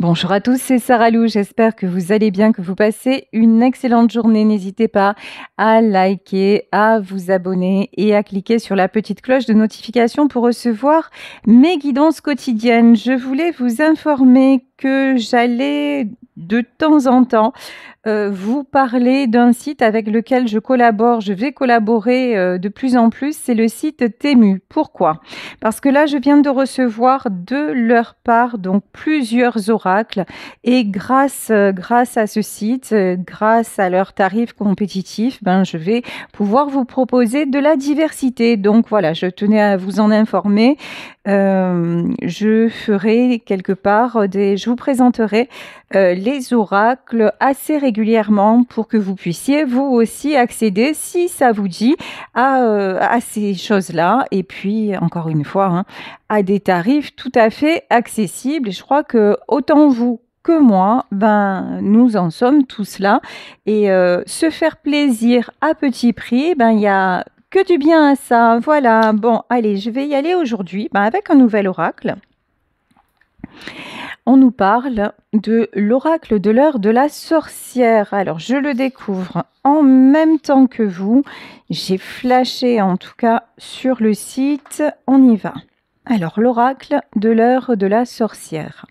Bonjour à tous, c'est Sarah Lou. J'espère que vous allez bien, que vous passez une excellente journée. N'hésitez pas à liker, à vous abonner et à cliquer sur la petite cloche de notification pour recevoir mes guidances quotidiennes. Je voulais vous informer que j'allais de temps en temps vous parler d'un site avec lequel je collabore. Je vais collaborer de plus en plus. C'est le site Temu. Pourquoi? Parce que là, je viens de recevoir de leur part donc plusieurs oracles et grâce à ce site, grâce à leurs tarifs compétitifs, je vais pouvoir vous proposer de la diversité. Donc voilà, je tenais à vous en informer. Je ferai quelque part je vous présenterai les oracles assez régulièrement pour que vous puissiez vous aussi accéder, si ça vous dit, à ces choses-là. Et puis, encore une fois, à des tarifs tout à fait accessibles. Et je crois que autant vous que moi, nous en sommes tous là. Et se faire plaisir à petit prix, il y a que du bien à ça. Voilà, bon, allez, je vais y aller aujourd'hui avec un nouvel oracle. On nous parle de l'oracle de l'heure de la sorcière. Alors, je le découvre en même temps que vous. J'ai flashé en tout cas sur le site. On y va. Alors, l'oracle de l'heure de la sorcière.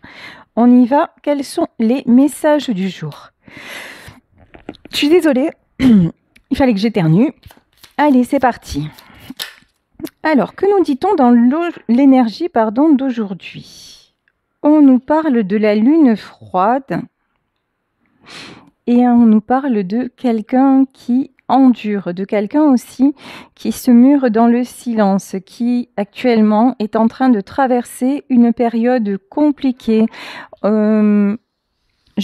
On y va. Quels sont les messages du jour? Je suis désolée. Il fallait que j'éternue. Allez, c'est parti. Alors, que nous dit-on dans l'énergie d'aujourd'hui? On nous parle de la lune froide et on nous parle de quelqu'un qui endure, de quelqu'un aussi qui se mure dans le silence, qui actuellement est en train de traverser une période compliquée. Je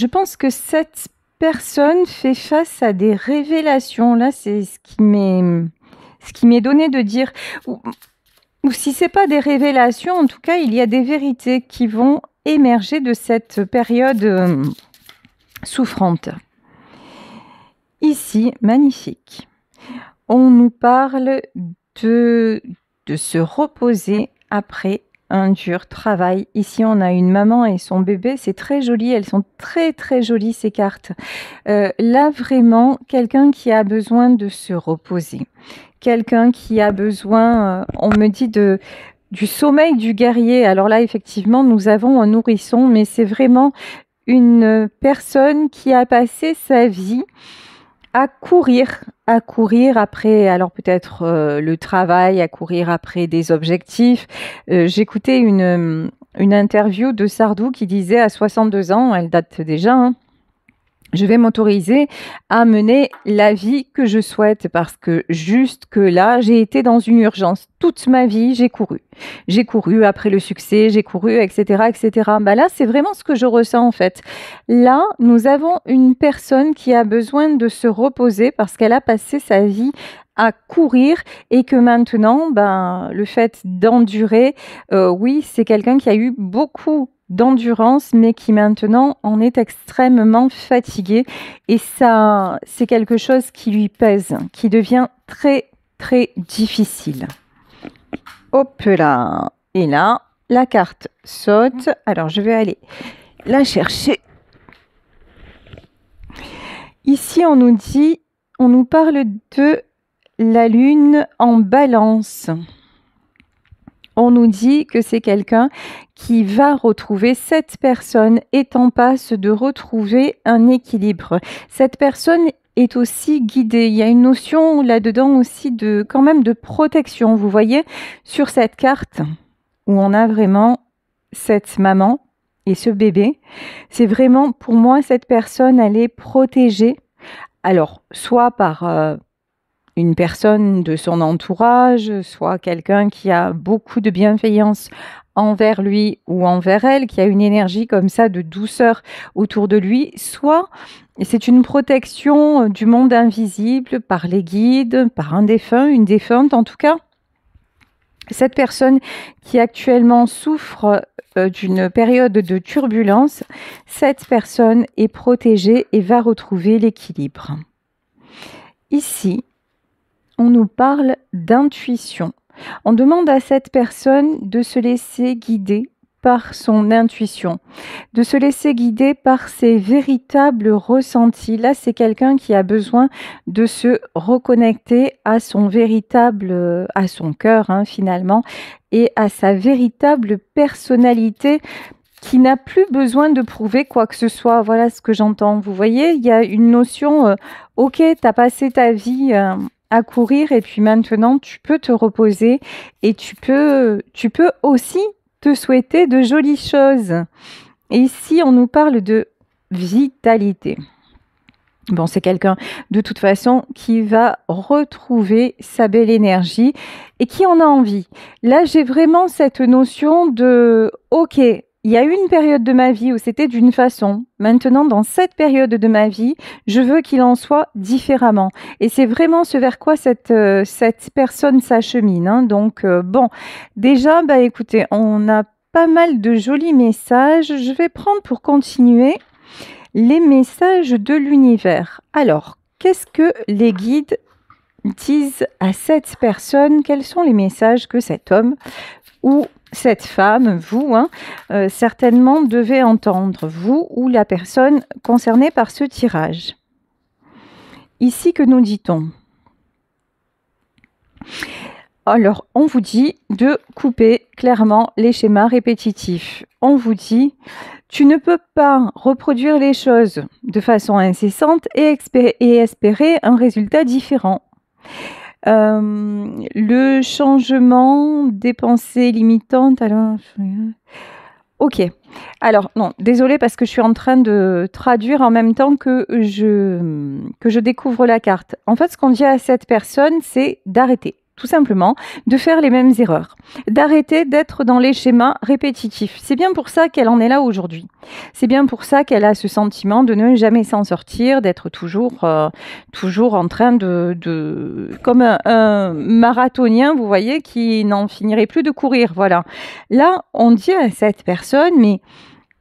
pense que cette personne fait face à des révélations. Là, c'est ce qui m'est donné de dire. Ou si ce n'est pas des révélations, en tout cas, il y a des vérités qui vont émerger de cette période souffrante. Ici, magnifique. On nous parle de se reposer après un dur travail. Ici, on a une maman et son bébé. C'est très joli. Elles sont très, très jolies, ces cartes. Là, vraiment, quelqu'un qui a besoin de se reposer. Quelqu'un qui a besoin, on me dit, du sommeil du guerrier. Alors là, effectivement, nous avons un nourrisson, mais c'est vraiment une personne qui a passé sa vie à courir après, alors peut-être le travail, à courir après des objectifs. J'écoutais une interview de Sardou qui disait à 62 ans, elle date déjà, je vais m'autoriser à mener la vie que je souhaite parce que juste que là, j'ai été dans une urgence. Toute ma vie, j'ai couru. J'ai couru après le succès, j'ai couru, etc., etc. Là, c'est vraiment ce que je ressens en fait. Là, nous avons une personne qui a besoin de se reposer parce qu'elle a passé sa vie à courir et que maintenant, le fait d'endurer, oui, c'est quelqu'un qui a eu beaucoup d'endurance, mais qui maintenant en est extrêmement fatigué. Et ça, c'est quelque chose qui lui pèse, qui devient très, très difficile. Hop là. Et là, la carte saute. Alors, je vais aller la chercher. Ici, on nous parle de la lune en balance. On nous dit que c'est quelqu'un qui va retrouver, cette personne est en passe de retrouver un équilibre. Cette personne est aussi guidée. Il y a une notion là-dedans aussi quand même de protection. Vous voyez, sur cette carte où on a vraiment cette maman et ce bébé, c'est vraiment, pour moi, cette personne, elle est protégée. Alors, soit par une personne de son entourage, soit quelqu'un qui a beaucoup de bienveillance envers lui ou envers elle, qui a une énergie comme ça de douceur autour de lui, soit c'est une protection du monde invisible par les guides, par un défunt, une défunte en tout cas. Cette personne qui actuellement souffre d'une période de turbulence, cette personne est protégée et va retrouver l'équilibre. Ici, on nous parle d'intuition. On demande à cette personne de se laisser guider par son intuition, de se laisser guider par ses véritables ressentis. Là, c'est quelqu'un qui a besoin de se reconnecter à son véritable, à son cœur, hein, finalement, et à sa véritable personnalité, qui n'a plus besoin de prouver quoi que ce soit. Voilà ce que j'entends. Vous voyez, il y a une notion, ok, tu as passé ta vie à courir et puis maintenant tu peux te reposer et tu peux aussi te souhaiter de jolies choses. Et ici, on nous parle de vitalité. Bon, c'est quelqu'un de toute façon qui va retrouver sa belle énergie et qui en a envie. Là, j'ai vraiment cette notion de ok, il y a eu une période de ma vie où c'était d'une façon. Maintenant, dans cette période de ma vie, je veux qu'il en soit différemment. Et c'est vraiment ce vers quoi cette personne s'achemine, hein. Donc, bon, déjà, bah, écoutez, on a pas mal de jolis messages. Je vais prendre pour continuer les messages de l'univers. Alors, qu'est-ce que les guides disent à cette personne? Quels sont les messages que cet homme ou cette femme, vous, hein, certainement devez entendre, vous ou la personne concernée par ce tirage? Ici, que nous dit-on? Alors, on vous dit de couper clairement les schémas répétitifs. On vous dit, tu ne peux pas reproduire les choses de façon incessante et espérer un résultat différent. Le changement des pensées limitantes. Alors, ok. Alors, non, désolée parce que je suis en train de traduire en même temps que je découvre la carte. En fait, ce qu'on dit à cette personne, c'est d'arrêter, tout simplement, de faire les mêmes erreurs, d'arrêter d'être dans les schémas répétitifs. C'est bien pour ça qu'elle en est là aujourd'hui. C'est bien pour ça qu'elle a ce sentiment de ne jamais s'en sortir, d'être toujours en train comme un marathonien, vous voyez, qui n'en finirait plus de courir. Voilà. Là, on dit à cette personne, mais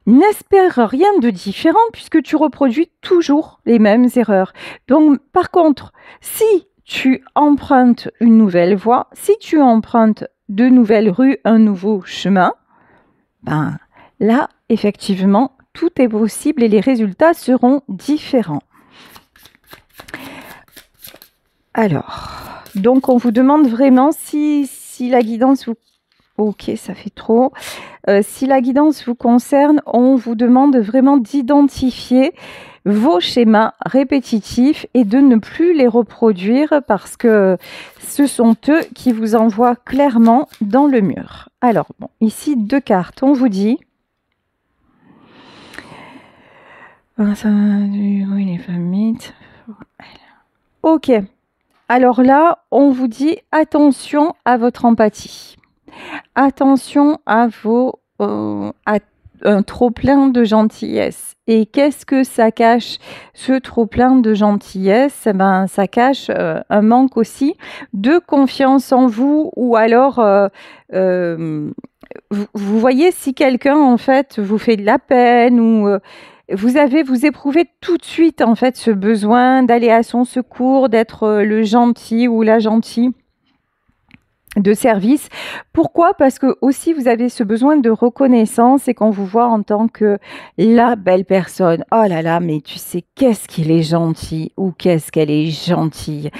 n'espère rien de différent puisque tu reproduis toujours les mêmes erreurs. Donc, par contre, si tu empruntes une nouvelle voie, si tu empruntes de nouvelles rues, un nouveau chemin, ben là, effectivement, tout est possible et les résultats seront différents. Alors, donc on vous demande vraiment si la guidance vous... Ok, ça fait trop. Si la guidance vous concerne, on vous demande vraiment d'identifier vos schémas répétitifs et de ne plus les reproduire parce que ce sont eux qui vous envoient clairement dans le mur. Alors, bon, ici, 2 cartes. On vous dit... Ok. Alors là, on vous dit attention à votre empathie. Attention à un trop-plein de gentillesse. Et qu'est-ce que ça cache, ce trop-plein de gentillesse? Ben, ça cache un manque aussi de confiance en vous, ou alors vous voyez, si quelqu'un en fait vous fait de la peine ou vous éprouvez tout de suite en fait ce besoin d'aller à son secours, d'être le gentil ou la gentille de service. Pourquoi? Parce que aussi vous avez ce besoin de reconnaissance et qu'on vous voit en tant que la belle personne. Oh là là, mais tu sais, qu'est-ce qu'il est gentil ou qu'est-ce qu'elle est gentille.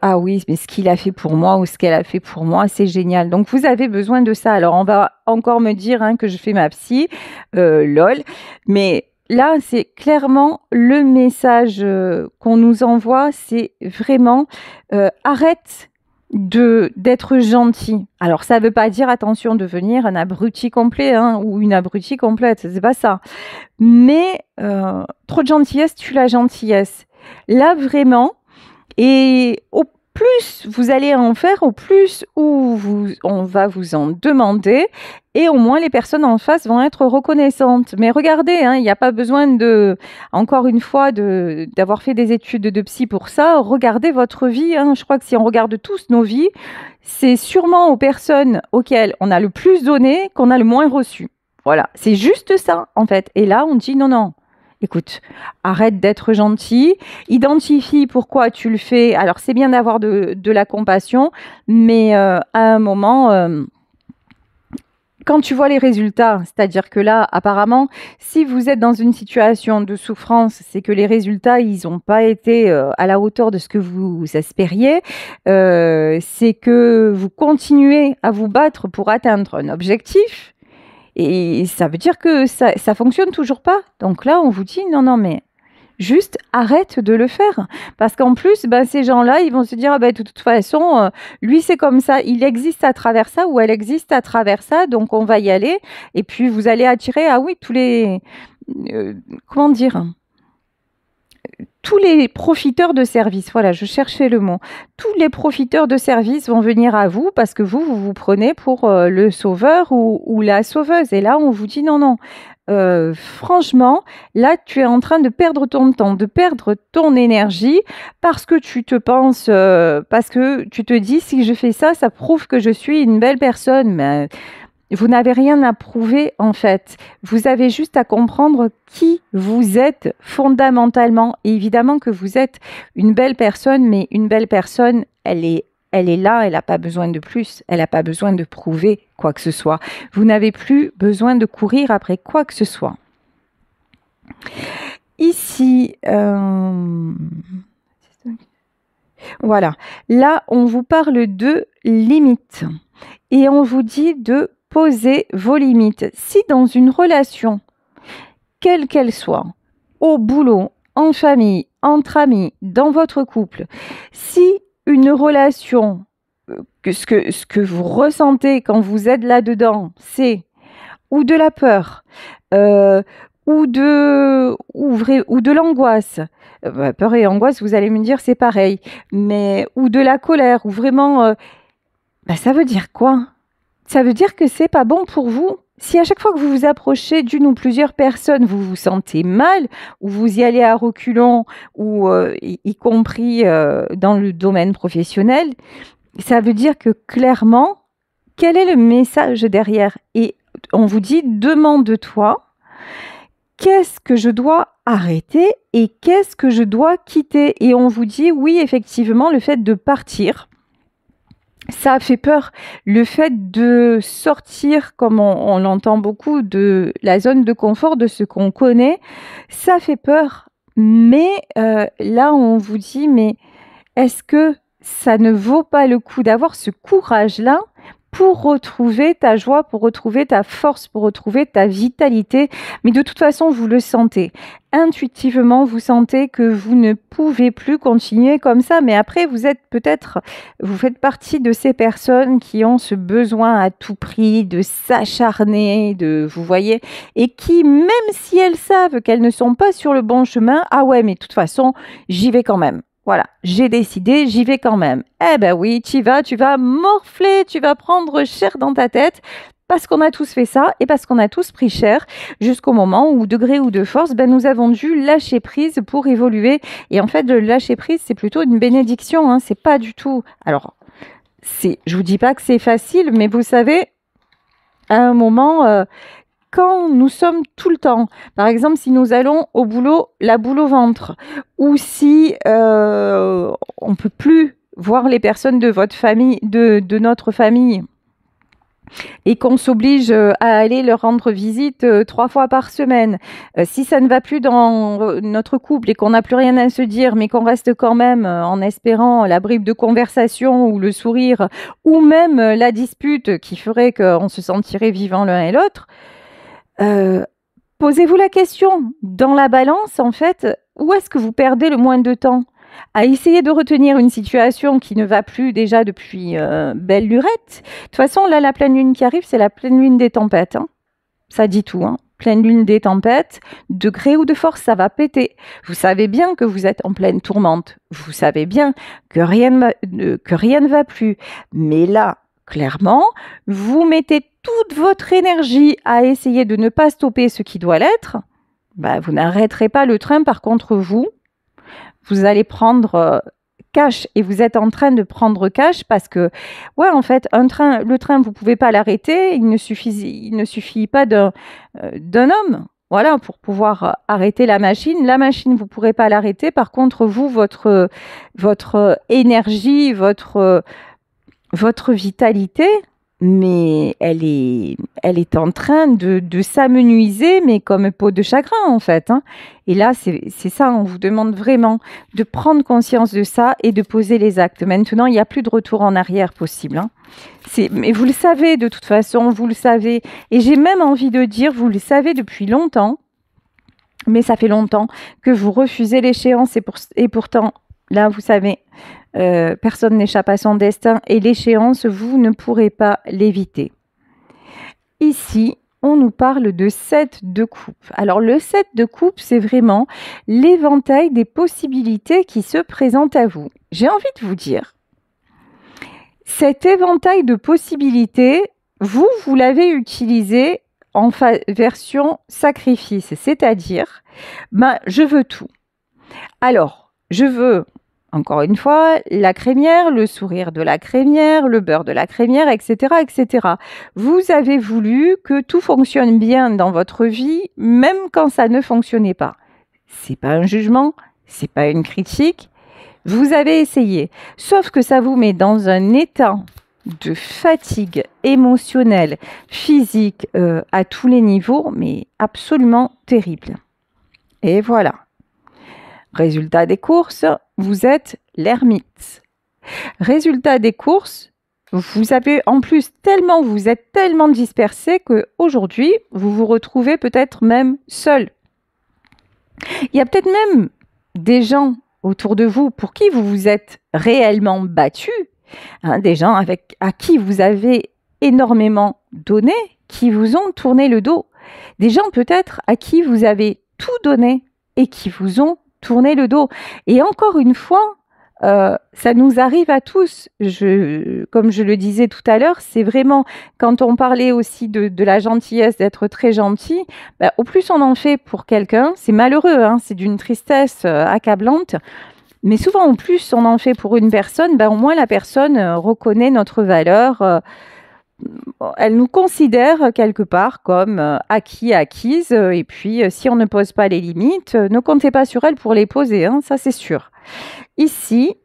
Ah oui, mais ce qu'il a fait pour moi ou ce qu'elle a fait pour moi, c'est génial. Donc vous avez besoin de ça. Alors on va encore me dire que je fais ma psy, lol, mais là, c'est clairement le message qu'on nous envoie, c'est vraiment arrête d'être gentil. Alors, ça ne veut pas dire, attention, devenir un abruti complet ou une abrutie complète, c'est pas ça. Mais trop de gentillesse tue la gentillesse. Là, vraiment, et au plus vous allez en faire, au plus on va vous en demander, et au moins les personnes en face vont être reconnaissantes. Mais regardez, il n'y a pas besoin encore une fois, d'avoir fait des études de psy pour ça. Regardez votre vie. Je crois que si on regarde tous nos vies, c'est sûrement aux personnes auxquelles on a le plus donné qu'on a le moins reçu. Voilà, c'est juste ça en fait. Et là, on dit non. Écoute, arrête d'être gentil, identifie pourquoi tu le fais. Alors, c'est bien d'avoir de la compassion, mais à un moment, quand tu vois les résultats, c'est-à-dire que là, apparemment, si vous êtes dans une situation de souffrance, c'est que les résultats, ils n'ont pas été à la hauteur de ce que vous espériez. C'est que vous continuez à vous battre pour atteindre un objectif. Et ça veut dire que ça fonctionne toujours pas. Donc là, on vous dit non, non, mais juste arrête de le faire. Parce qu'en plus, ben, ces gens-là, ils vont se dire, ah ben, de toute façon, lui, c'est comme ça. Il existe à travers ça ou elle existe à travers ça. Donc, on va y aller. Et puis, vous allez attirer, ah oui, tous les... comment dire, tous les profiteurs de services, voilà, je cherchais le mot. Tous les profiteurs de services vont venir à vous parce que vous vous prenez pour le sauveur ou la sauveuse. Et là, on vous dit non, non. Franchement, là, tu es en train de perdre ton temps, de perdre ton énergie parce que tu te penses, parce que tu te dis, si je fais ça, ça prouve que je suis une belle personne. Mais vous n'avez rien à prouver en fait. Vous avez juste à comprendre qui vous êtes fondamentalement. Et évidemment que vous êtes une belle personne, mais une belle personne, elle est là, elle n'a pas besoin de plus, elle n'a pas besoin de prouver quoi que ce soit. Vous n'avez plus besoin de courir après quoi que ce soit. Ici, voilà, là on vous parle de limites et on vous dit de poser vos limites. Si dans une relation, quelle qu'elle soit, au boulot, en famille, entre amis, dans votre couple, si une relation, ce que vous ressentez quand vous êtes là-dedans, c'est ou de la peur, ou de l'angoisse. Peur et angoisse, vous allez me dire, c'est pareil. Mais, ou de la colère, ou vraiment... ça veut dire quoi? Ça veut dire que c'est pas bon pour vous. Si à chaque fois que vous vous approchez d'une ou plusieurs personnes, vous vous sentez mal, ou vous y allez à reculons, ou y compris dans le domaine professionnel, ça veut dire que clairement, quel est le message derrière? Et on vous dit, demande-toi, qu'est-ce que je dois arrêter et qu'est-ce que je dois quitter? Et on vous dit, oui, effectivement, le fait de partir, ça fait peur. Le fait de sortir, comme on l'entend beaucoup, de la zone de confort, de ce qu'on connaît, ça fait peur. Mais là, on vous dit, mais est-ce que ça ne vaut pas le coup d'avoir ce courage-là pour retrouver ta joie, pour retrouver ta force, pour retrouver ta vitalité? Mais de toute façon, vous le sentez. Intuitivement, vous sentez que vous ne pouvez plus continuer comme ça. Mais après, vous faites partie de ces personnes qui ont ce besoin à tout prix de s'acharner, vous voyez, et qui, même si elles savent qu'elles ne sont pas sur le bon chemin, ah ouais, mais de toute façon, j'y vais quand même. Voilà, j'ai décidé, j'y vais quand même. Eh ben oui, tu vas morfler, tu vas prendre cher dans ta tête parce qu'on a tous fait ça et parce qu'on a tous pris cher jusqu'au moment où, de gré ou de force, nous avons dû lâcher prise pour évoluer. Et en fait, le lâcher prise, c'est plutôt une bénédiction, hein, c'est pas du tout... Alors, je vous dis pas que c'est facile, mais vous savez, à un moment... quand nous sommes tout le temps, par exemple, si nous allons au boulot, la boule au ventre, ou si on ne peut plus voir les personnes de votre famille, de notre famille, et qu'on s'oblige à aller leur rendre visite 3 fois par semaine, si ça ne va plus dans notre couple et qu'on n'a plus rien à se dire, mais qu'on reste quand même en espérant la bribe de conversation ou le sourire, ou même la dispute qui ferait qu'on se sentirait vivant l'un et l'autre, posez-vous la question, dans la balance, en fait, où est-ce que vous perdez le moins de temps? À essayer de retenir une situation qui ne va plus déjà depuis belle lurette. De toute façon, là, la pleine lune qui arrive, c'est la pleine lune des tempêtes. Hein. Ça dit tout. Hein. Pleine lune des tempêtes, de gré ou de force, ça va péter. Vous savez bien que vous êtes en pleine tourmente. Vous savez bien que rien ne va plus. Mais là, clairement, vous mettez toute votre énergie à essayer de ne pas stopper ce qui doit l'être, vous n'arrêterez pas le train. Par contre, vous allez prendre cash et vous êtes en train de prendre cash parce que, ouais, en fait, le train, vous pouvez pas l'arrêter. Il ne suffit pas d'un homme. Voilà, pour pouvoir arrêter la machine. La machine, vous ne pourrez pas l'arrêter. Par contre, vous, votre énergie, votre vitalité, mais elle est en train de s'amenuiser, mais comme peau de chagrin en fait, hein. Et là, c'est ça, on vous demande vraiment de prendre conscience de ça et de poser les actes. Maintenant, il n'y a plus de retour en arrière possible, hein. Mais vous le savez de toute façon, vous le savez. Et j'ai même envie de dire, vous le savez depuis longtemps, mais ça fait longtemps que vous refusez l'échéance et pourtant, là, vous savez, personne n'échappe à son destin et l'échéance, vous ne pourrez pas l'éviter. Ici, on nous parle de 7 de coupe. Alors, le 7 de coupe, c'est vraiment l'éventail des possibilités qui se présentent à vous. J'ai envie de vous dire, cet éventail de possibilités, vous l'avez utilisé en version sacrifice, c'est-à-dire, je veux tout. Alors, je veux, encore une fois, la crémière, le sourire de la crémière, le beurre de la crémière, etc., etc. Vous avez voulu que tout fonctionne bien dans votre vie, même quand ça ne fonctionnait pas. C'est pas un jugement, c'est pas une critique. Vous avez essayé, sauf que ça vous met dans un état de fatigue émotionnelle, physique, à tous les niveaux, mais absolument terrible. Et voilà. Résultat des courses, vous êtes l'ermite. Résultat des courses, vous avez en plus vous êtes tellement dispersé qu'aujourd'hui, vous vous retrouvez peut-être même seul. Il y a peut-être même des gens autour de vous pour qui vous vous êtes réellement battu, hein, des gens à qui vous avez énormément donné, qui vous ont tourné le dos, des gens peut-être à qui vous avez tout donné et qui vous ont tourné le dos. Et encore une fois, ça nous arrive à tous. Comme je le disais tout à l'heure, c'est vraiment, quand on parlait aussi de la gentillesse, d'être très gentil, au plus on en fait pour quelqu'un, c'est malheureux, hein, c'est d'une tristesse accablante, mais souvent au plus on en fait pour une personne, au moins la personne reconnaît notre valeur, elle nous considère quelque part comme acquis, acquise, et puis si on ne pose pas les limites, ne comptez pas sur elle pour les poser, hein, ça c'est sûr. Ici,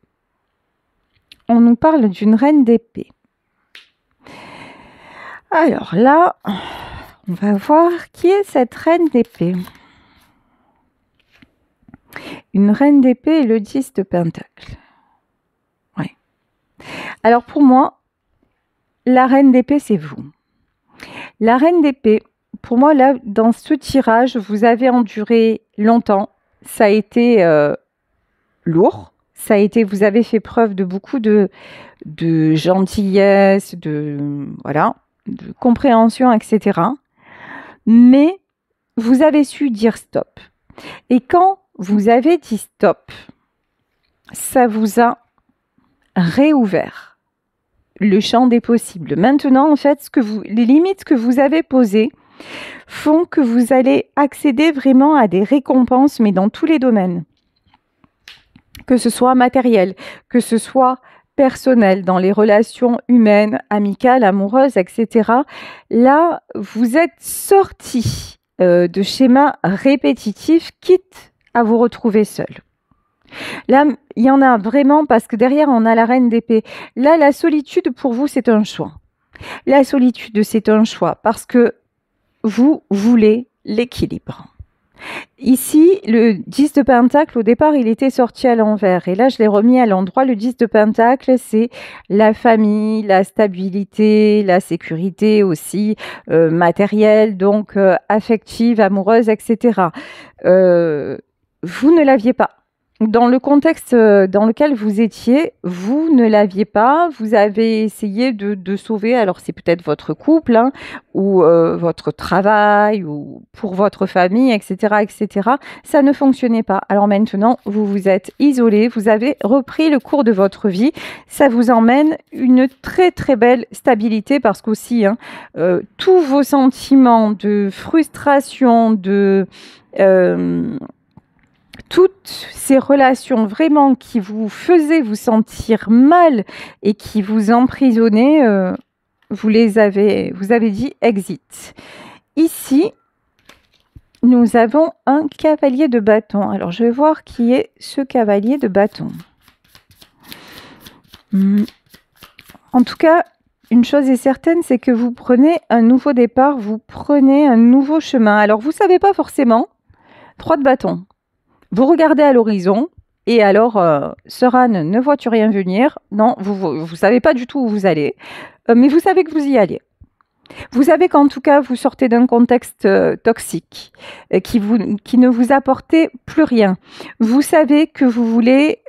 on nous parle d'une reine d'épée. Alors là, on va voir qui est cette reine d'épée. Une reine d'épée et le 10 de pentacle. Ouais. Alors pour moi, la reine d'épée, c'est vous. La reine d'épée, pour moi, là, dans ce tirage, vous avez enduré longtemps. Ça a été lourd. Vous avez fait preuve de beaucoup de gentillesse, de compréhension, etc. Mais vous avez su dire stop. Et quand vous avez dit stop, ça vous a réouvert le champ des possibles. Maintenant, en fait, les limites que vous avez posées font que vous allez accéder vraiment à des récompenses, mais dans tous les domaines. Que ce soit matériel, que ce soit personnel, dans les relations humaines, amicales, amoureuses, etc. Là, vous êtes sorti de schémas répétitifs, quitte à vous retrouver seul. Là, il y en a vraiment parce que derrière, on a la reine d'épée. Là, la solitude, pour vous, c'est un choix. La solitude, c'est un choix parce que vous voulez l'équilibre. Ici, le 10 de pentacle, au départ, il était sorti à l'envers. Et là, je l'ai remis à l'endroit. Le 10 de pentacle, c'est la famille, la stabilité, la sécurité aussi, matérielle, donc affective, amoureuse, etc. Vous ne l'aviez pas. Dans le contexte dans lequel vous étiez, vous ne l'aviez pas. Vous avez essayé de sauver, alors c'est peut-être votre couple, hein, ou votre travail, ou pour votre famille, etc., etc. Ça ne fonctionnait pas. Alors maintenant, vous vous êtes isolé, vous avez repris le cours de votre vie. Ça vous emmène une très très belle stabilité parce qu'aussi, hein, tous vos sentiments de frustration, toutes ces relations vraiment qui vous faisaient vous sentir mal et qui vous emprisonnaient, vous avez dit exit. Ici, nous avons un cavalier de bâton. Alors, je vais voir qui est ce cavalier de bâton. En tout cas, une chose est certaine, c'est que vous prenez un nouveau départ, vous prenez un nouveau chemin. Alors, vous ne savez pas forcément, 3 de bâton. Vous regardez à l'horizon et alors, Seuran, ne vois-tu rien venir? Non, vous ne savez pas du tout où vous allez, mais vous savez que vous y allez. Vous savez qu'en tout cas, vous sortez d'un contexte toxique qui ne vous apportait plus rien. Vous savez que vous voulez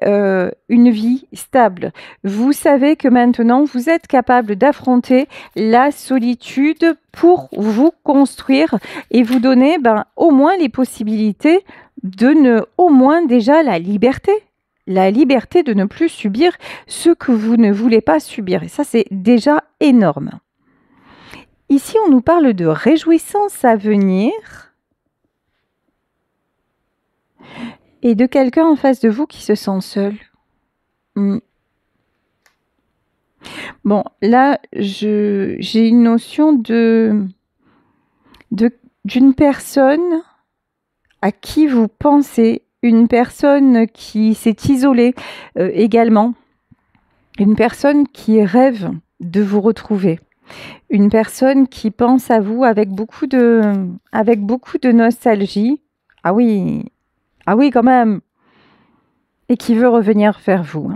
une vie stable. Vous savez que maintenant, vous êtes capable d'affronter la solitude pour vous construire et vous donner au moins les possibilités au moins déjà la liberté. La liberté de ne plus subir ce que vous ne voulez pas subir. Et ça, c'est déjà énorme. Ici, on nous parle de réjouissance à venir et de quelqu'un en face de vous qui se sent seul. Bon, là, j'ai une notion d'une personne à qui vous pensez, une personne qui s'est isolée également, une personne qui rêve de vous retrouver. Une personne qui pense à vous avec beaucoup de nostalgie. Ah oui, quand même. Et qui veut revenir vers vous.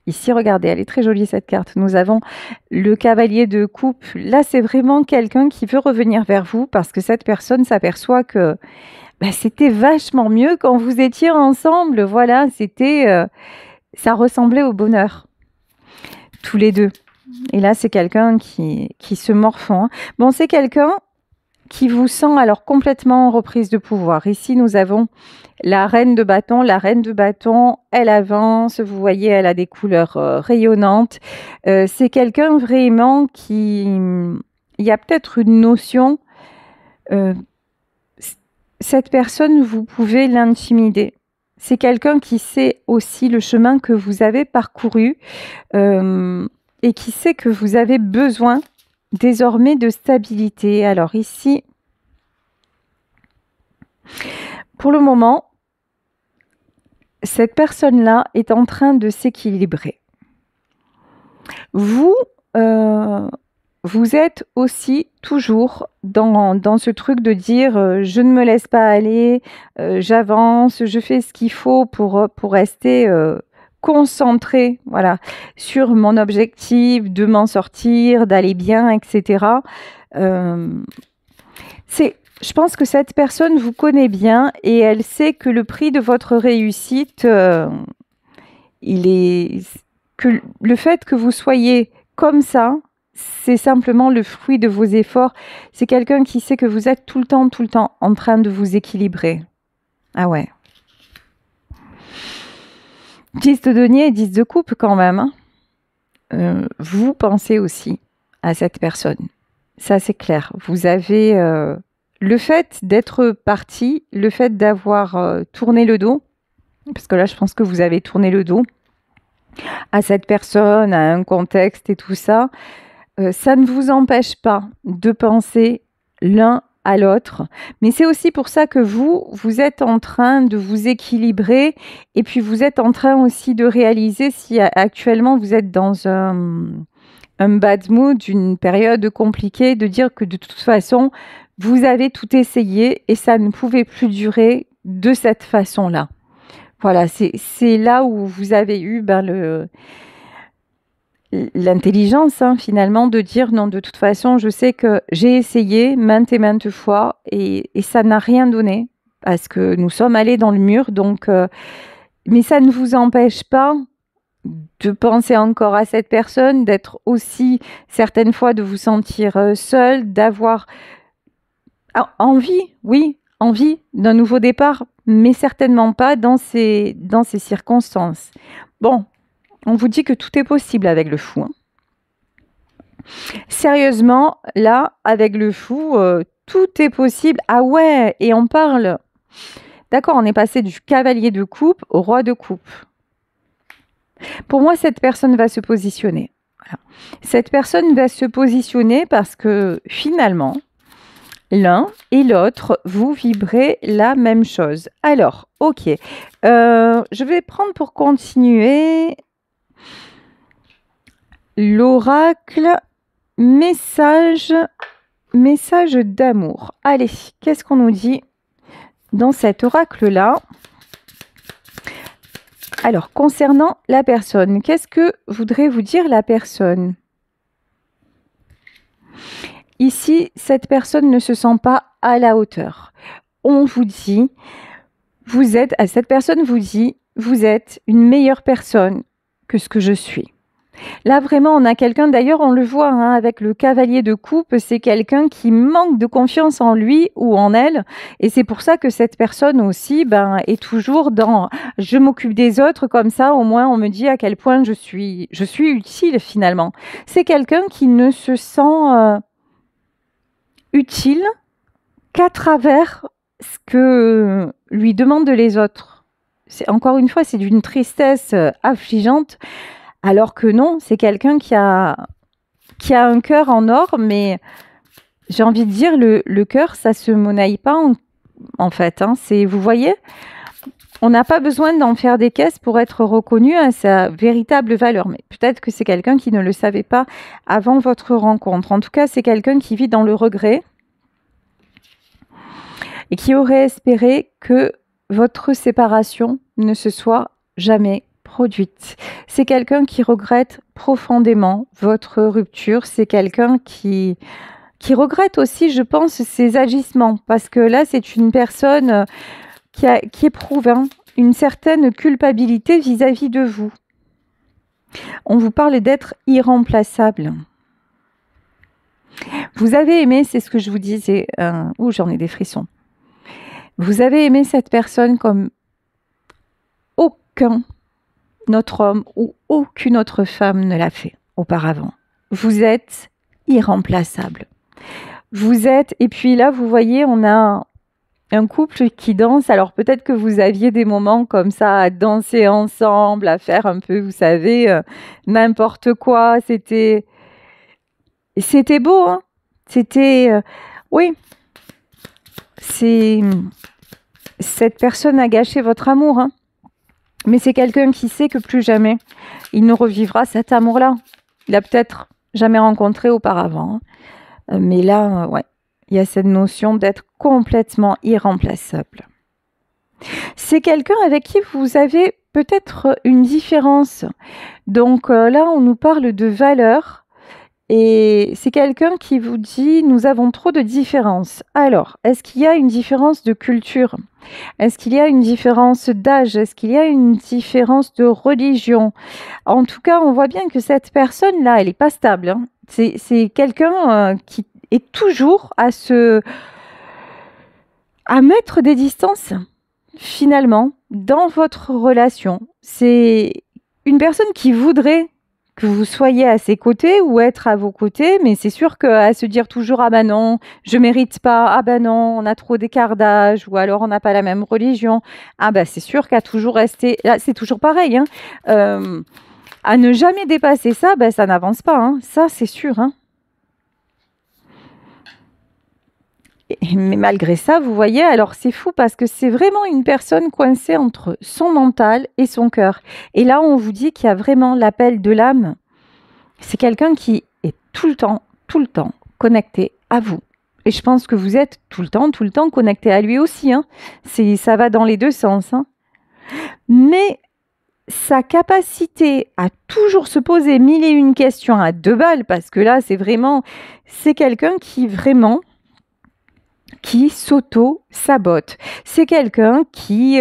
Ici, regardez, elle est très jolie cette carte. Nous avons le cavalier de coupe. Là, c'est vraiment quelqu'un qui veut revenir vers vous parce que cette personne s'aperçoit que c'était vachement mieux quand vous étiez ensemble. Voilà, ça ressemblait au bonheur. Tous les deux. Et là, c'est quelqu'un qui se morfond. Bon, c'est quelqu'un qui vous sent alors complètement en reprise de pouvoir. Ici, nous avons la reine de bâton. La reine de bâton, elle avance. Vous voyez, elle a des couleurs rayonnantes. C'est quelqu'un vraiment qui... Il y a peut-être une notion... cette personne, vous pouvez l'intimider. C'est quelqu'un qui sait aussi le chemin que vous avez parcouru. Et qui sait que vous avez besoin désormais de stabilité. Alors ici, pour le moment, cette personne-là est en train de s'équilibrer. Vous êtes aussi toujours dans ce truc de dire je ne me laisse pas aller, j'avance, je fais ce qu'il faut pour rester... concentrée sur mon objectif de m'en sortir, d'aller bien, etc. Je pense que cette personne vous connaît bien et elle sait que le prix de votre réussite, que le fait que vous soyez comme ça, c'est simplement le fruit de vos efforts. C'est quelqu'un qui sait que vous êtes tout le temps en train de vous équilibrer. Ah ouais. 10 de denier et 10 de coupe quand même. Vous pensez aussi à cette personne. Ça, c'est clair. Vous avez le fait d'être parti, le fait d'avoir tourné le dos, parce que là, je pense que vous avez tourné le dos à cette personne, à un contexte et tout ça. Ça ne vous empêche pas de penser l'un à l'autre. Mais c'est aussi pour ça que vous êtes en train de vous équilibrer et puis vous êtes en train aussi de réaliser si actuellement vous êtes dans un bad mood, une période compliquée, de dire que de toute façon, vous avez tout essayé et ça ne pouvait plus durer de cette façon-là. Voilà, c'est là où vous avez eu l'intelligence finalement de dire non, de toute façon je sais que j'ai essayé maintes et maintes fois et ça n'a rien donné parce que nous sommes allés dans le mur, donc mais ça ne vous empêche pas de penser encore à cette personne, d'être aussi certaines fois de vous sentir seul, d'avoir envie, oui, envie d'un nouveau départ, mais certainement pas dans ces circonstances. Bon, on vous dit que tout est possible avec le fou. Sérieusement, là, avec le fou, tout est possible. Ah ouais, et on parle... D'accord, on est passé du cavalier de coupe au roi de coupe. Pour moi, cette personne va se positionner. Voilà. Cette personne va se positionner parce que finalement, l'un et l'autre, vous vibrez la même chose. Alors, ok. Je vais prendre pour continuer... l'oracle message d'amour. Allez, qu'est-ce qu'on nous dit dans cet oracle-là? Alors, concernant la personne, qu'est-ce que voudrait vous dire la personne? Ici, cette personne ne se sent pas à la hauteur. On vous dit, cette personne vous dit, vous êtes une meilleure personne que ce que je suis. Là, vraiment, on a quelqu'un, d'ailleurs, on le voit hein, avec le cavalier de coupe, c'est quelqu'un qui manque de confiance en lui ou en elle. Et c'est pour ça que cette personne aussi est toujours dans « je m'occupe des autres », comme ça, au moins, on me dit à quel point je suis utile, finalement. C'est quelqu'un qui ne se sent utile qu'à travers ce que lui demandent les autres. Encore une fois, c'est d'une tristesse affligeante. Alors que non, c'est quelqu'un qui a un cœur en or, mais j'ai envie de dire, le cœur, ça se monnaie pas en fait. Hein. Vous voyez, on n'a pas besoin d'en faire des caisses pour être reconnu à sa véritable valeur. Mais peut-être que c'est quelqu'un qui ne le savait pas avant votre rencontre. En tout cas, c'est quelqu'un qui vit dans le regret et qui aurait espéré que votre séparation ne se soit jamais produite. C'est quelqu'un qui regrette profondément votre rupture. C'est quelqu'un qui regrette aussi, je pense, ses agissements. Parce que là, c'est une personne qui éprouve une certaine culpabilité vis-à-vis de vous. On vous parle d'être irremplaçable. Vous avez aimé, c'est ce que je vous disais. J'en ai des frissons. Vous avez aimé cette personne comme aucun autre homme ou aucune autre femme ne l'a fait auparavant. Vous êtes irremplaçable. Vous êtes, et puis là, vous voyez, on a un couple qui danse. Alors peut-être que vous aviez des moments comme ça à danser ensemble, à faire un peu, vous savez, n'importe quoi. C'était beau, hein. Oui. Cette personne a gâché votre amour, hein. Mais c'est quelqu'un qui sait que plus jamais il ne revivra cet amour-là. Il a peut-être jamais rencontré auparavant. Hein. Mais là, ouais, il y a cette notion d'être complètement irremplaçable. C'est quelqu'un avec qui vous avez peut-être une différence. Donc là, on nous parle de valeur. Et c'est quelqu'un qui vous dit « nous avons trop de différences ». Alors, est-ce qu'il y a une différence de culture? Est-ce qu'il y a une différence d'âge? Est-ce qu'il y a une différence de religion? En tout cas, on voit bien que cette personne-là, elle n'est pas stable. Hein. C'est quelqu'un qui est toujours à mettre des distances, finalement, dans votre relation. C'est une personne qui voudrait que vous soyez à ses côtés ou être à vos côtés, mais c'est sûr qu'à se dire toujours « ah ben non, je mérite pas, ah ben non, on a trop d'écart d'âge, ou alors on n'a pas la même religion », ah ben c'est sûr qu'à toujours rester, là c'est toujours pareil, hein, à ne jamais dépasser ça, ben ça n'avance pas, hein, ça c'est sûr. Hein. Mais malgré ça, vous voyez, alors c'est fou parce que c'est vraiment une personne coincée entre son mental et son cœur. Et là, on vous dit qu'il y a vraiment l'appel de l'âme. C'est quelqu'un qui est tout le temps connecté à vous. Et je pense que vous êtes tout le temps connecté à lui aussi. Hein. Ça va dans les deux sens. Hein. Mais sa capacité à toujours se poser mille et une questions à deux balles, parce que là, c'est quelqu'un qui s'auto-sabote. C'est quelqu'un qui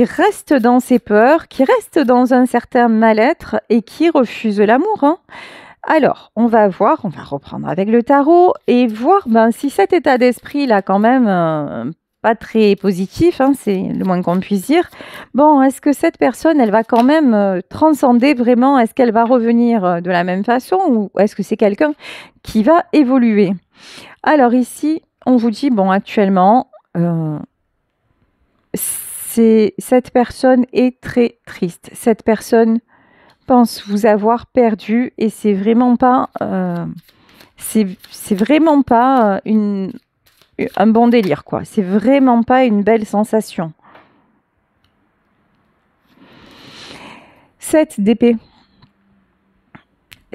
reste dans ses peurs, qui reste dans un certain mal-être et qui refuse l'amour. Hein. Alors, on va reprendre avec le tarot et voir si cet état d'esprit là quand même pas très positif, hein, c'est le moins qu'on puisse dire. Bon, est-ce que cette personne, elle va quand même transcender vraiment? Est-ce qu'elle va revenir de la même façon ou est-ce que c'est quelqu'un qui va évoluer? Alors ici, on vous dit, bon, actuellement, cette personne est très triste. Cette personne pense vous avoir perdu et c'est vraiment pas, un bon délire, quoi. C'est vraiment pas une belle sensation. 7 d'épée.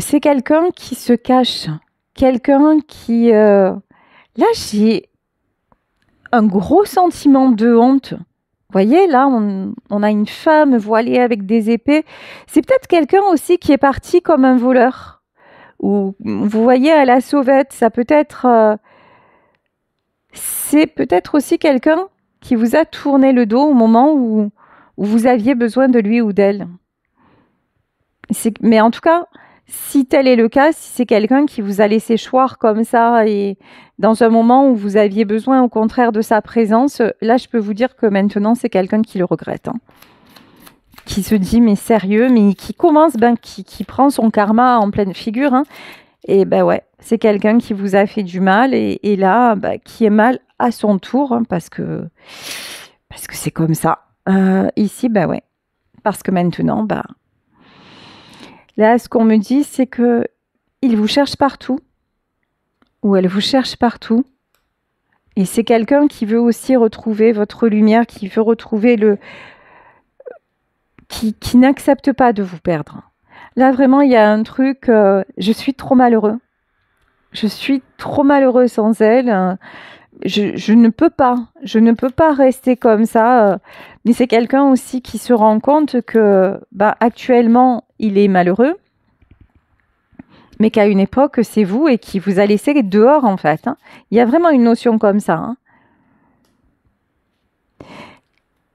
c'est quelqu'un qui se cache. Quelqu'un qui... Là, j'ai un gros sentiment de honte. Vous voyez, là, on a une femme voilée avec des épées. C'est peut-être quelqu'un aussi qui est parti comme un voleur. Ou vous voyez, à la sauvette, ça peut être... c'est peut-être aussi quelqu'un qui vous a tourné le dos au moment où vous aviez besoin de lui ou d'elle. Mais en tout cas, si tel est le cas, si c'est quelqu'un qui vous a laissé choir comme ça et dans un moment où vous aviez besoin au contraire de sa présence, là je peux vous dire que maintenant c'est quelqu'un qui le regrette. Hein. Qui se dit mais sérieux, mais qui commence, qui prend son karma en pleine figure. Hein. Et ben ouais, c'est quelqu'un qui vous a fait du mal et là, qui est mal à son tour hein, parce que c'est comme ça. Ici, ouais, parce que maintenant, là, ce qu'on me dit, c'est que il vous cherche partout ou elle vous cherche partout. Et c'est quelqu'un qui veut aussi retrouver votre lumière, qui veut retrouver qui n'accepte pas de vous perdre. Là, vraiment, il y a un truc, je suis trop malheureux. Je suis trop malheureux sans elle. Je ne peux pas rester comme ça. Mais c'est quelqu'un aussi qui se rend compte que actuellement, il est malheureux, mais qu'à une époque, c'est vous et qui vous a laissé dehors en fait. Hein. Il y a vraiment une notion comme ça. Hein.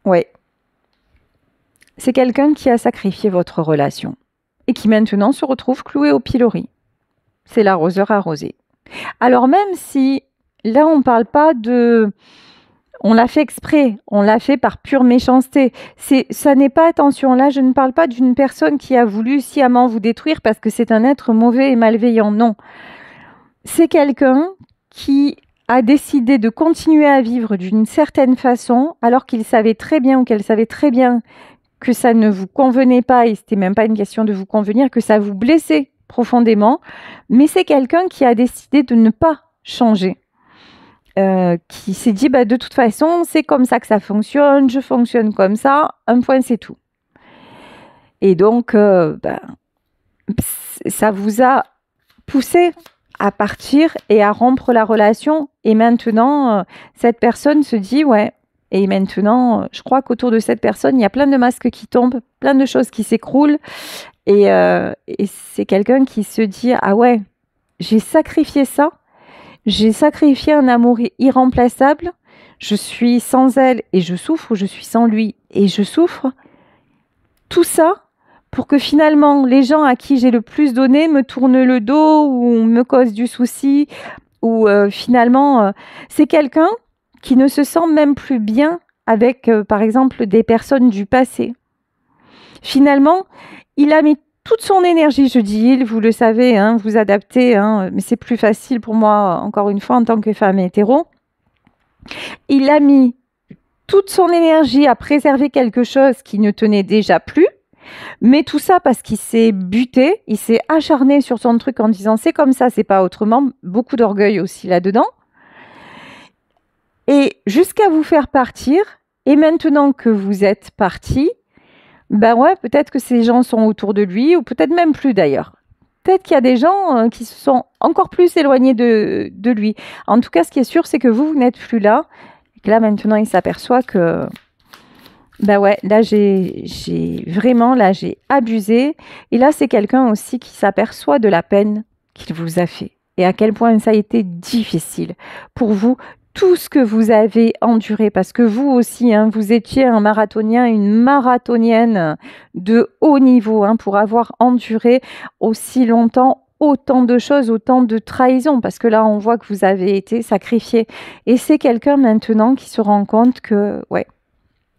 Ouais. C'est quelqu'un qui a sacrifié votre relation et qui maintenant se retrouve cloué au pilori. C'est l'arroseur arrosé. Alors même si, là on ne parle pas de... On l'a fait exprès, on l'a fait par pure méchanceté. Ça n'est pas, attention, là je ne parle pas d'une personne qui a voulu sciemment vous détruire parce que c'est un être mauvais et malveillant, non. C'est quelqu'un qui a décidé de continuer à vivre d'une certaine façon alors qu'il savait très bien ou qu'elle savait très bien que ça ne vous convenait pas et c'était même pas une question de vous convenir, que ça vous blessait profondément, mais c'est quelqu'un qui a décidé de ne pas changer. Qui s'est dit de toute façon c'est comme ça que ça fonctionne, je fonctionne comme ça, un point c'est tout. Et donc ça vous a poussé à partir et à rompre la relation et maintenant cette personne se dit ouais, et maintenant je crois qu'autour de cette personne il y a plein de masques qui tombent, plein de choses qui s'écroulent et c'est quelqu'un qui se dit ah ouais, j'ai sacrifié ça. J'ai sacrifié un amour irremplaçable, je suis sans elle et je souffre, ou je suis sans lui et je souffre. Tout ça pour que finalement les gens à qui j'ai le plus donné me tournent le dos ou me causent du souci ou finalement c'est quelqu'un qui ne se sent même plus bien avec par exemple des personnes du passé. Finalement, il a mis toute son énergie, je dis il, vous le savez, hein, vous adaptez, hein, mais c'est plus facile pour moi, encore une fois, en tant que femme hétéro. Il a mis toute son énergie à préserver quelque chose qui ne tenait déjà plus, mais tout ça parce qu'il s'est buté, il s'est acharné sur son truc en disant c'est comme ça, c'est pas autrement, beaucoup d'orgueil aussi là-dedans. Et jusqu'à vous faire partir, et maintenant que vous êtes parti, ouais, peut-être que ces gens sont autour de lui, ou peut-être même plus d'ailleurs. Peut-être qu'il y a des gens qui se sont encore plus éloignés de lui. En tout cas, ce qui est sûr, c'est que vous n'êtes plus là. Et que là, maintenant, il s'aperçoit que, ouais, là, j'ai abusé. Et là, c'est quelqu'un aussi qui s'aperçoit de la peine qu'il vous a fait. Et à quel point ça a été difficile pour vous tout ce que vous avez enduré, parce que vous aussi, hein, vous étiez un marathonien, une marathonienne de haut niveau, hein, pour avoir enduré aussi longtemps autant de choses, autant de trahisons, parce que là, on voit que vous avez été sacrifié. Et c'est quelqu'un maintenant qui se rend compte que, ouais,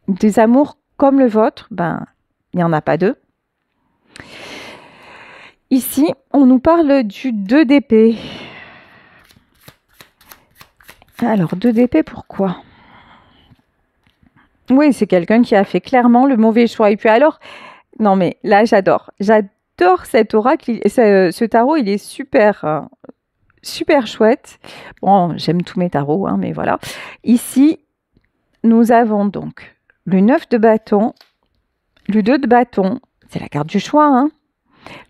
des amours comme le vôtre, il n'y en a pas deux. Ici, on nous parle du 2 d'épée. Alors, 2 d'épée, pourquoi? Oui, c'est quelqu'un qui a fait clairement le mauvais choix. Et puis alors, non mais là, j'adore. J'adore cet oracle. Ce tarot, il est super, super chouette. Bon, j'aime tous mes tarots, hein, mais voilà. Ici, nous avons donc le 9 de bâton, le 2 de bâton. C'est la carte du choix, hein.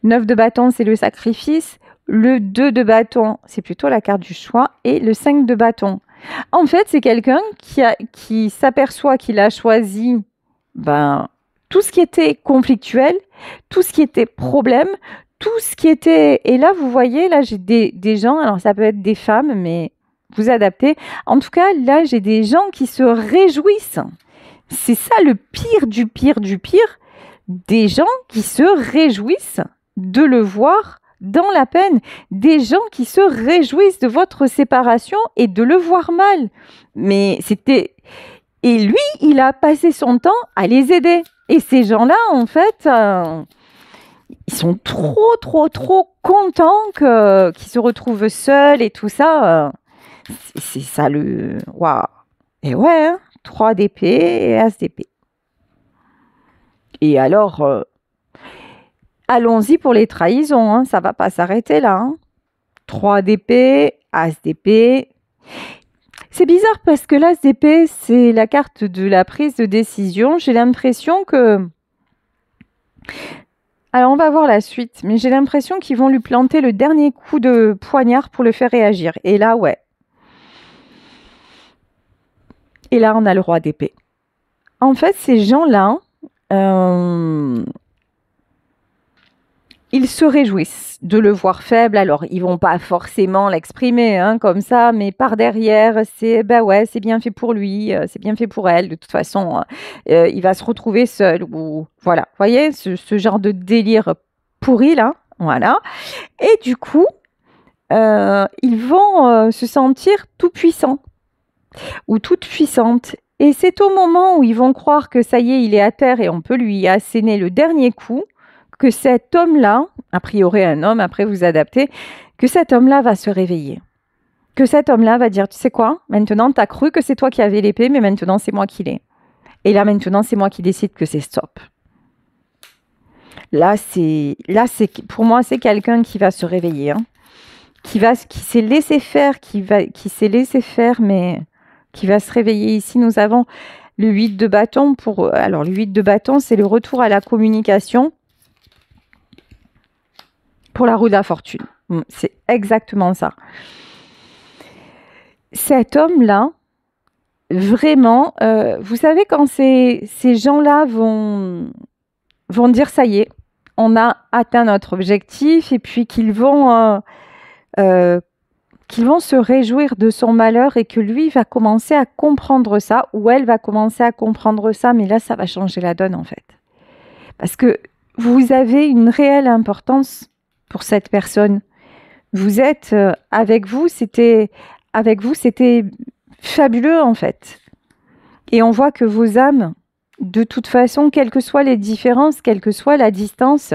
9 de bâton, c'est le sacrifice. Le 2 de bâton, c'est plutôt la carte du choix. Et le 5 de bâton. En fait, c'est quelqu'un qui s'aperçoit qu'il a choisi tout ce qui était conflictuel, tout ce qui était problème, tout ce qui était... Et là, vous voyez, là, j'ai des gens, alors ça peut être des femmes, mais vous adaptez. En tout cas, là, j'ai des gens qui se réjouissent. C'est ça le pire du pire du pire. Des gens qui se réjouissent de le voir dans la peine. Des gens qui se réjouissent de votre séparation et de le voir mal. Mais c'était... Et lui, il a passé son temps à les aider. Et ces gens-là, en fait, ils sont trop contents qu'ils se retrouvent seuls et tout ça. C'est ça le... Waouh. Et ouais, hein, 3 d'épée et As d'épée. Et alors, allons-y pour les trahisons. Hein, ça ne va pas s'arrêter là. Hein. 3 d'épée, As d'épée. C'est bizarre parce que l'As d'épée, c'est la carte de la prise de décision. J'ai l'impression que... Alors, on va voir la suite. Mais j'ai l'impression qu'ils vont lui planter le dernier coup de poignard pour le faire réagir. Et là, ouais. Et là, on a le roi d'épée. En fait, ces gens-là, ils se réjouissent de le voir faible. Alors, ils vont pas forcément l'exprimer hein, comme ça, mais par derrière, c'est ouais, c'est bien fait pour lui, c'est bien fait pour elle. De toute façon, il va se retrouver seul. Ou voilà, vous voyez, ce genre de délire pourri là, voilà. Et du coup, ils vont se sentir tout puissants ou toute puissante. Et c'est au moment où ils vont croire que ça y est, il est à terre et on peut lui asséner le dernier coup, que cet homme-là, a priori un homme, après vous adaptez, que cet homme-là va se réveiller. Que cet homme-là va dire, tu sais quoi, maintenant tu as cru que c'est toi qui avais l'épée, mais maintenant c'est moi qui l'ai. Et là maintenant c'est moi qui décide que c'est stop. Là, pour moi, c'est quelqu'un qui va se réveiller, hein. qui s'est laissé faire, mais qui va se réveiller. Ici, nous avons le 8 de bâton. Alors, le 8 de bâton, c'est le retour à la communication pour la roue de la fortune. C'est exactement ça. Cet homme-là, vraiment, vous savez, quand ces gens-là vont dire, ça y est, on a atteint notre objectif, et puis qu'ils vont se réjouir de son malheur et que lui va commencer à comprendre ça, ou elle va commencer à comprendre ça, mais là, ça va changer la donne, en fait. Parce que vous avez une réelle importance pour cette personne. Vous êtes avec vous, c'était fabuleux, en fait. Et on voit que vos âmes, de toute façon, quelles que soient les différences, quelle que soit la distance,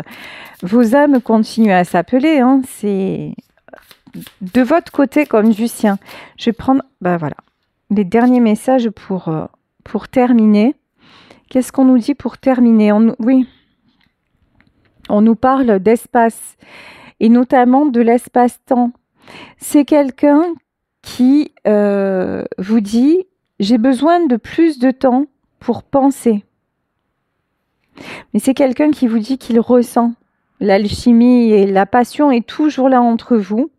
vos âmes continuent à s'appeler, hein, c'est... De votre côté comme du sien. Je vais prendre voilà, les derniers messages pour terminer. Qu'est-ce qu'on nous dit pour terminer? Oui, on nous parle d'espace et notamment de l'espace-temps. C'est quelqu'un qui vous dit « j'ai besoin de plus de temps pour penser ». Mais c'est quelqu'un qui vous dit qu'il ressent. L'alchimie et la passion est toujours là entre vous.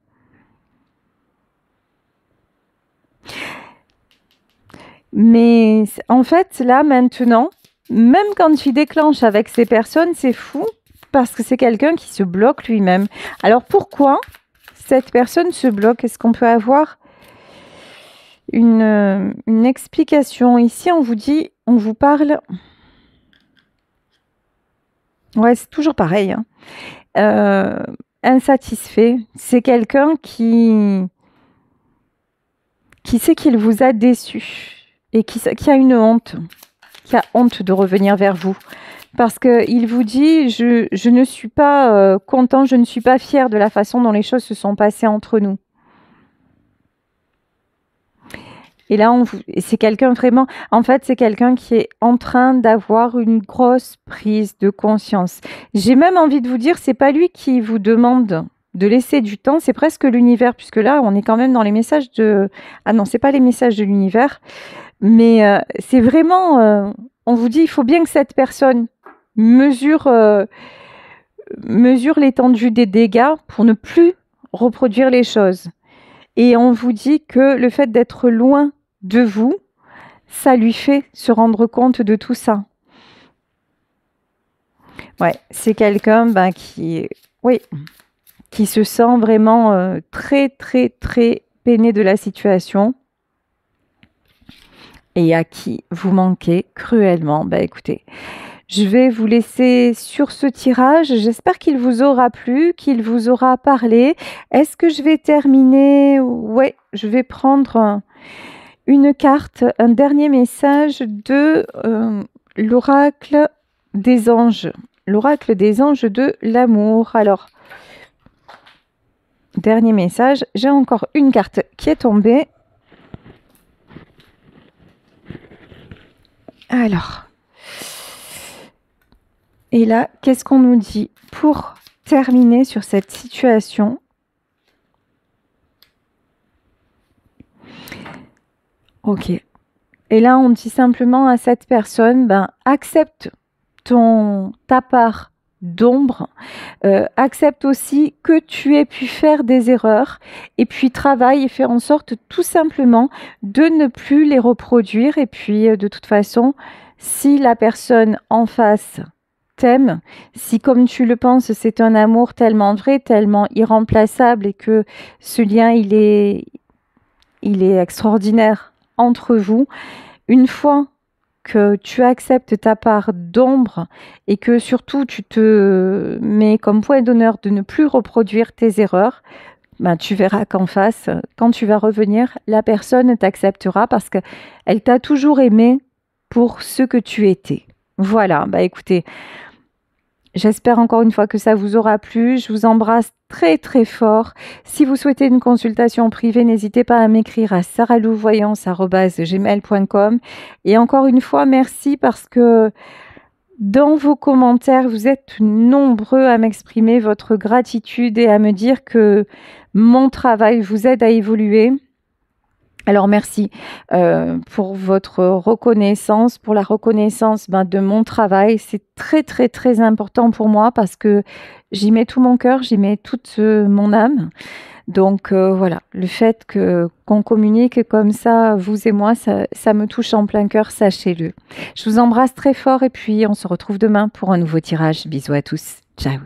Mais en fait, là, maintenant, même quand il déclenche avec ces personnes, c'est fou, parce que c'est quelqu'un qui se bloque lui-même. Alors, pourquoi cette personne se bloque? Est-ce qu'on peut avoir une explication? Ici, on vous parle... Ouais, c'est toujours pareil. Hein. Insatisfait. C'est quelqu'un qui sait qu'il vous a déçu. Et qui a une honte, qui a honte de revenir vers vous. Parce qu'il vous dit, je ne suis pas content, je ne suis pas fier de la façon dont les choses se sont passées entre nous. Et là, c'est quelqu'un vraiment... En fait, c'est quelqu'un qui est en train d'avoir une grosse prise de conscience. J'ai même envie de vous dire, c'est pas lui qui vous demande de laisser du temps, c'est presque l'univers, puisque là, on est quand même dans les messages de... Ah non, c'est pas les messages de l'univers. Mais c'est vraiment, on vous dit, il faut bien que cette personne mesure mesure l'étendue des dégâts pour ne plus reproduire les choses. Et on vous dit que le fait d'être loin de vous, ça lui fait se rendre compte de tout ça. Ouais, c'est quelqu'un oui, qui se sent vraiment très, très, très peiné de la situation et à qui vous manquez cruellement. Écoutez, je vais vous laisser sur ce tirage. J'espère qu'il vous aura plu, qu'il vous aura parlé. Est-ce que je vais terminer? Ouais, je vais prendre une carte, un dernier message de l'oracle des anges. L'oracle des anges de l'amour. Alors, dernier message. J'ai encore une carte qui est tombée. Alors, et là, qu'est-ce qu'on nous dit pour terminer sur cette situation? Ok. Et là, on dit simplement à cette personne, accepte ta part d'ombre, accepte aussi que tu aies pu faire des erreurs et puis travaille et fais en sorte tout simplement de ne plus les reproduire. Et puis, de toute façon, si la personne en face t'aime, si comme tu le penses, c'est un amour tellement vrai, tellement irremplaçable et que ce lien, il est extraordinaire entre vous, une fois que tu acceptes ta part d'ombre et que surtout tu te mets comme point d'honneur de ne plus reproduire tes erreurs, tu verras qu'en face, quand tu vas revenir, la personne t'acceptera parce qu'elle t'a toujours aimé pour ce que tu étais. Voilà, écoutez, j'espère encore une fois que ça vous aura plu. Je vous embrasse très très fort. Si vous souhaitez une consultation privée, n'hésitez pas à m'écrire à saralouvoyance@gmail.com. Et encore une fois, merci parce que dans vos commentaires, vous êtes nombreux à m'exprimer votre gratitude et à me dire que mon travail vous aide à évoluer. Alors merci pour votre reconnaissance, pour la reconnaissance de mon travail. C'est très très très important pour moi parce que j'y mets tout mon cœur, j'y mets toute mon âme. Donc voilà, le fait qu'on communique comme ça, vous et moi, ça me touche en plein cœur, sachez-le. Je vous embrasse très fort et puis on se retrouve demain pour un nouveau tirage. Bisous à tous, ciao.